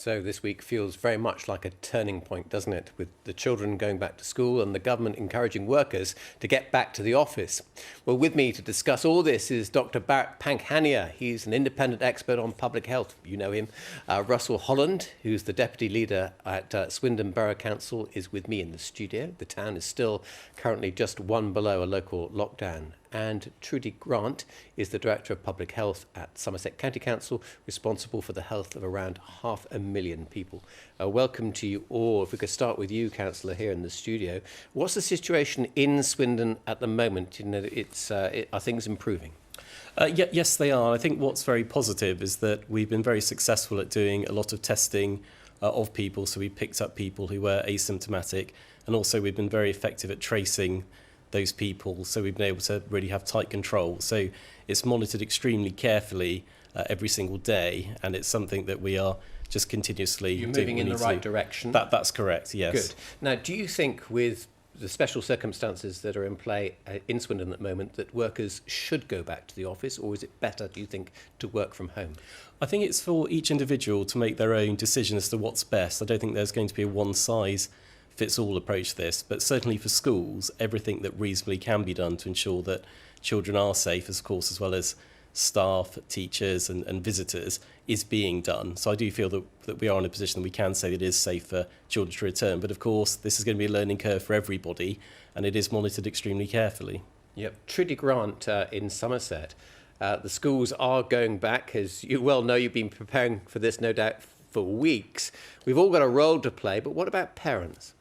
So this week feels very much like a turning point, doesn't it? With the children going back to school and the government encouraging workers to get back to the office. Well, with me to discuss all this is Dr. Bart Pankhania. He's an independent expert on public health. You know him. Russell Holland, who's the deputy leader at Swindon Borough Council, is with me in the studio. The town is still currently just one below a local lockdown. And Trudi Grant is the Director of Public Health at Somerset County Council, responsible for the health of around 500,000 people. Welcome to you all. If we could start with you, Councillor, here in the studio. What's the situation in Swindon at the moment? You know, are things improving? Yes, they are. I think what's very positive is that we've been very successful at doing a lot of testing of people. So we picked up people who were asymptomatic, and also we've been very effective at tracing those people, so we've been able to really have tight control. So it's monitored extremely carefully every single day, and it's something that we are just continuously You're moving in the right direction. That's correct, yes. Good. Now, do you think with the special circumstances that are in play in Swindon at the moment that workers should go back to the office, or is it better, do you think, to work from home? I think it's for each individual to make their own decision as to what's best. I don't think there's going to be a one-size-fits-all approach to this, but certainly for schools, everything that reasonably can be done to ensure that children are safe, of course, as well as staff, teachers and visitors, is being done. So I do feel that we are in a position that we can say that it is safe for children to return. But of course, this is going to be a learning curve for everybody, and it is monitored extremely carefully. Yep. Trudi Grant in Somerset. The schools are going back. As you well know, you've been preparing for this, no doubt, for weeks. We've all got a role to play, but what about parents?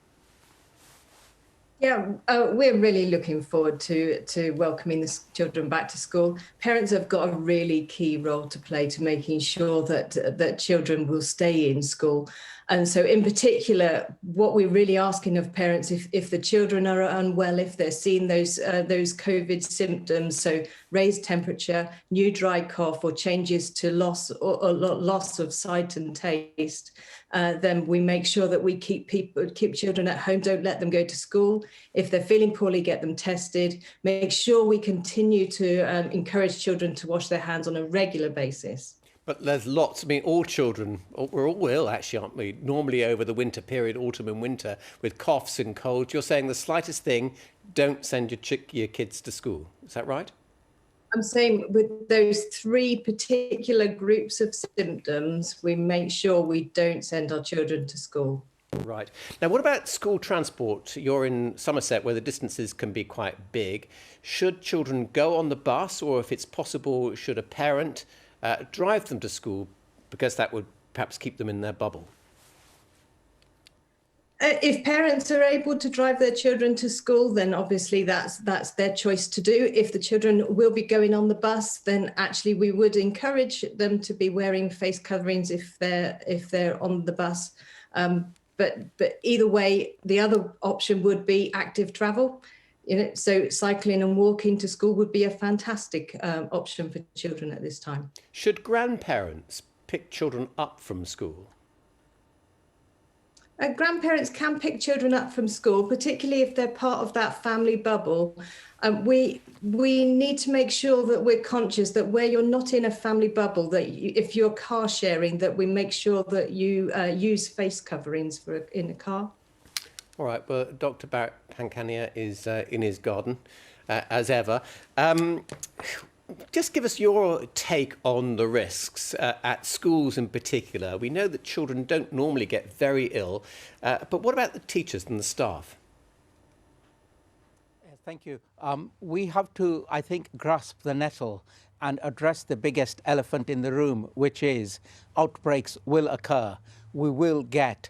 Yeah, we're really looking forward to welcoming the children back to school. Parents have got a really key role to play to making sure that children will stay in school. And so in particular, what we're really asking of parents, if the children are unwell, if they're seeing those COVID symptoms, so raised temperature, new dry cough, or changes to loss of sight and taste, then we make sure that we keep children at home, don't let them go to school. If they're feeling poorly, get them tested. Make sure we continue to encourage children to wash their hands on a regular basis. But there's lots, I mean, all children, we're all ill actually, aren't we? Normally over the winter period, autumn and winter, with coughs and colds. You're saying the slightest thing, don't send your kids to school. Is that right? I'm saying with those three particular groups of symptoms, we make sure we don't send our children to school. Right. Now, what about school transport? You're in Somerset, where the distances can be quite big. Should children go on the bus, or if it's possible, should a parent drive them to school, because that would perhaps keep them in their bubble? If parents are able to drive their children to school, then obviously that's their choice to do. If the children will be going on the bus, then actually we would encourage them to be wearing face coverings if they're on the bus. But either way, the other option would be active travel. You know, so cycling and walking to school would be a fantastic option for children at this time. Should grandparents pick children up from school? Grandparents can pick children up from school, particularly if they're part of that family bubble. We need to make sure that we're conscious that where you're not in a family bubble, that if you're car sharing, that we make sure that you use face coverings in a car. All right, well, Dr. Bart Pankhania is in his garden, as ever. Just give us your take on the risks at schools in particular. We know that children don't normally get very ill, but what about the teachers and the staff? Thank you. We have to, I think, grasp the nettle and address the biggest elephant in the room, which is outbreaks will occur. We will get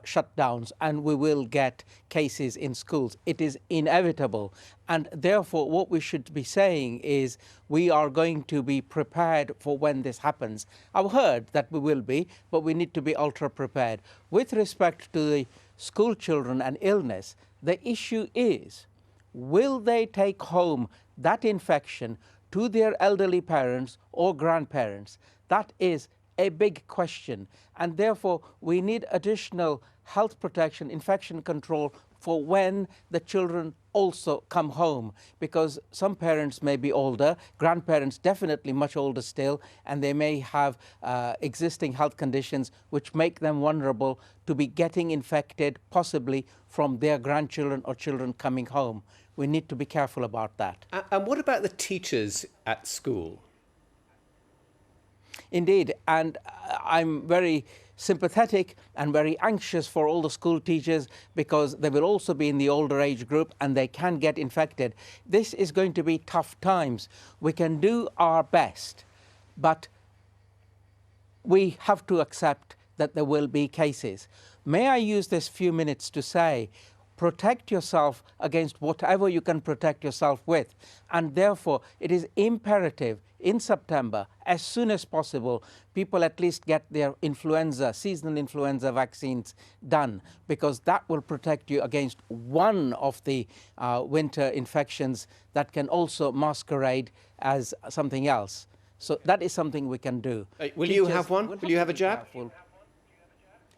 shutdowns, and we will get cases in schools. It is inevitable. And therefore, what we should be saying is we are going to be prepared for when this happens. I've heard that we will be, but we need to be ultra prepared. With respect to the school children and illness, the issue is, will they take home that infection to their elderly parents or grandparents? That is a big question, and therefore we need additional health protection, infection control for when the children also come home, because some parents may be older, grandparents definitely much older still, and they may have existing health conditions which make them vulnerable to be getting infected, possibly from their grandchildren or children coming home. We need to be careful about that. And what about the teachers at school? Indeed, and I'm very sympathetic and very anxious for all the school teachers, because they will also be in the older age group and they can get infected. This is going to be tough times. We can do our best, but we have to accept that there will be cases. May I use this few minutes to say, protect yourself against whatever you can protect yourself with, and therefore it is imperative in September, as soon as possible, people at least get their seasonal influenza vaccines done, because that will protect you against one of the winter infections that can also masquerade as something else. So that is something we can do. Will you have one? Will you have a jab?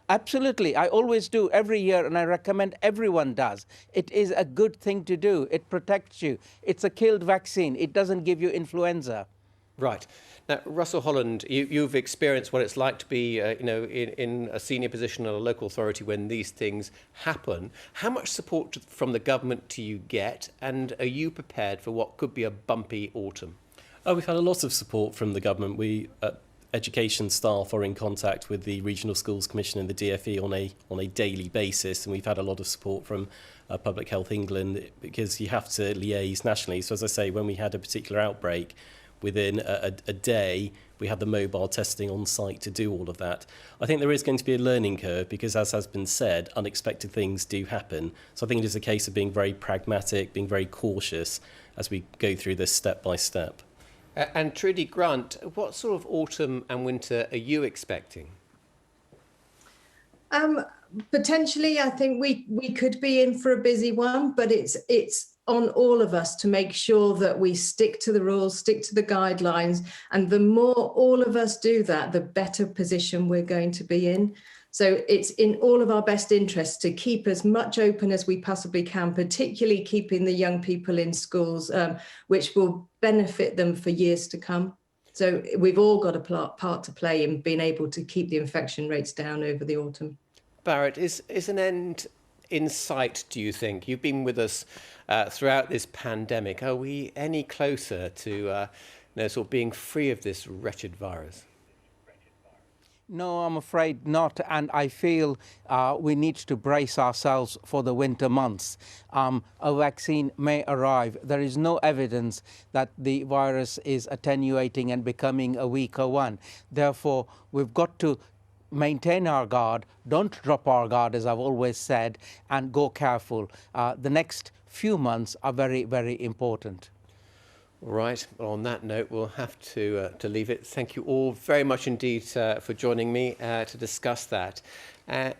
Absolutely. I always do every year, and I recommend everyone does. It is a good thing to do. It protects you. It's a killed vaccine. It doesn't give you influenza. Right. Now, Russell Holland, you've experienced what it's like to be, in a senior position at a local authority when these things happen. How much support from the government do you get, and are you prepared for what could be a bumpy autumn? Oh, we've had a lot of support from the government. We education staff are in contact with the Regional Schools Commission and the DfE on a daily basis, and we've had a lot of support from Public Health England, because you have to liaise nationally. So as I say, when we had a particular outbreak, within a day, we had the mobile testing on site to do all of that. I think there is going to be a learning curve because, as has been said, unexpected things do happen. So I think it is a case of being very pragmatic, being very cautious as we go through this step by step. And Trudi, Grant, what sort of autumn and winter are you expecting? Potentially, I think we could be in for a busy one, but it's on all of us to make sure that we stick to the rules, stick to the guidelines, and the more all of us do that, the better position we're going to be in. So it's in all of our best interests to keep as much open as we possibly can, particularly keeping the young people in schools, which will benefit them for years to come. So we've all got a part to play in being able to keep the infection rates down over the autumn. Barrett, is an end in sight, do you think? You've been with us throughout this pandemic. Are we any closer to sort of being free of this wretched virus? No, I'm afraid not, and I feel we need to brace ourselves for the winter months. A vaccine may arrive. There is no evidence that the virus is attenuating and becoming a weaker one. Therefore, we've got to maintain our guard, don't drop our guard, as I've always said, and go careful. The next few months are very, very important. Right. Well, on that note, we'll have to leave it. Thank you all very much indeed for joining me to discuss that. And